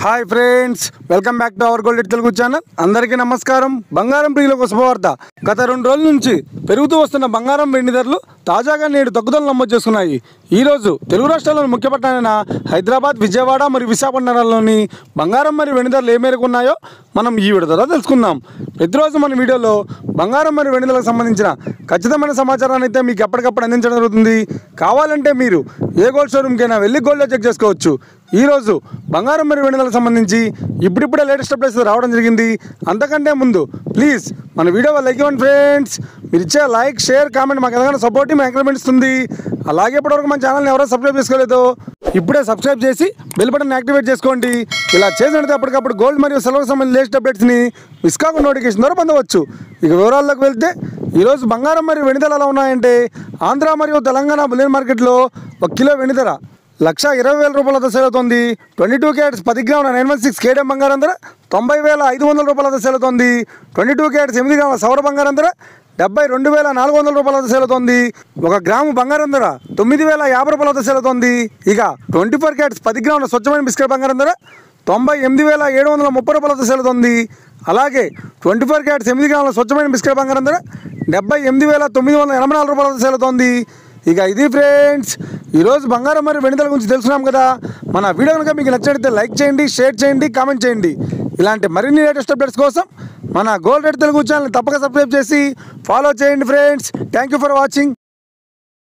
Hi friends, welcome back to our gold rate Telugu channel. అందరికీ నమస్కారం. బంగారం ప్రియులకు శుభవార్త. గత 2 రోజుల నుంచి పెరుగుతూ వస్తున్న బంగారం వెండి ధరలు తాజాగా నేడు తగ్గుదల నమోదు చేసుకున్నాయి. ఈరోజు తెలుగు రాష్ట్రాల్లోని ముఖ్య పట్టణాలైన హైదరాబాద్, విజయవాడ మరియు విశాఖపట్నాల్లోని బంగారం మరియు వెండి ధరలు ఏ మేరకు ఉన్నాయో మనం ఈ వీడియో ద్వారా తెలుసుకుందాం. ప్రతిరోజు మన వీడియోలో బంగారం మరియు వెండి ధరలకు సంబంధించిన ఖచ్చితమైన సమాచారాన్ని అయితే మీకు ఎప్పటికప్పుడు అందించడం జరుగుతుంది. కావాలంటే మీరు ఏ గోల్డ్ షోరూమ్కైనా వెళ్ళి గోల్డ్లో చెక్ చేసుకోవచ్చు. ఈరోజు బంగారం మరియు వెండి ధరలకు సంబంధించి ఇప్పుడిప్పుడే లేటెస్ట్ అప్డేట్స్ రావడం జరిగింది. అంతకంటే ముందు ప్లీజ్ మన వీడియో లైక్ ఇవ్వండి ఫ్రెండ్స్. మీరు ఇచ్చే లైక్, షేర్, కామెంట్ మాకు ఎంతగానో సపోర్ట్, మేము ఎంకరేజ్మెంట్ ఇస్తుంది. అలాగే ఇప్పటివరకు మన ఛానల్ని ఎవరో సబ్స్క్రైబ్ చేసుకోలేదు, ఇప్పుడే సబ్స్క్రైబ్ చేసి బెల్ బటన్ యాక్టివేట్ చేసుకోండి. ఇలా చేసినట్టు అప్పటికప్పుడు గోల్డ్ మరియు సిల్వర్కి సంబంధించిన లేటెస్ట్ అప్డేట్స్ని మిస్ కాకుండా నోటిఫికేషన్ ద్వారా పొందవచ్చు. ఇక వివరాల్లోకి వెళ్తే ఈరోజు బంగారం మరియు వెండి ధరలు ఎలా ఉన్నాయంటే, ఆంధ్ర మరియు తెలంగాణ బులియన్ మార్కెట్లో 1 కిలో వెండి ధర 1,20,000 రూపాయలతో సేల్ అవుతుంది. 22 క్యారెట్స్ 10 గ్రాముల 916 కేడీఎం బంగారం ధర 90,500 రూపాయలతో సేల్ అవుతుంది. 22 క్యారెట్స్ 8 గ్రాముల సౌర బంగారం ధర 72,400 రూపాయలతో సేల్ అవుతుంది. 1 గ్రాము బంగారం ధర 9,050 రూపాయలతో సేల్ అవుతుంది. ఇక 24 క్యారెట్స్ 10 గ్రాముల స్వచ్ఛమైన బిస్కెట్ బంగారం ధర 98,730 రూపాయలతో సేల్ అవుతుంది. అలాగే 24 క్యారెట్స్ 8 గ్రాముల స్వచ్ఛమైన బిస్కెట్ బంగారం ధర 78,984 రూపాయలతో సేల్ అవుతుంది. ఇక ఇది ఫ్రెండ్స్, ఈరోజు బంగారం మరియు వెండి ధరల గురించి తెలుసుకున్నాం కదా. మన వీడియో కనుక మీకు నచ్చినట్లయితే లైక్ చేయండి, షేర్ చేయండి, కామెంట్ చేయండి. ఇలాంటి మరిన్ని లేటెస్ట్ అప్డేట్స్ కోసం మన గోల్డ్ రేట్ తెలుగు ఛానల్ తప్పక సబ్స్క్రైబ్ చేసి ఫాలో చేయండి friends. Thank you for watching.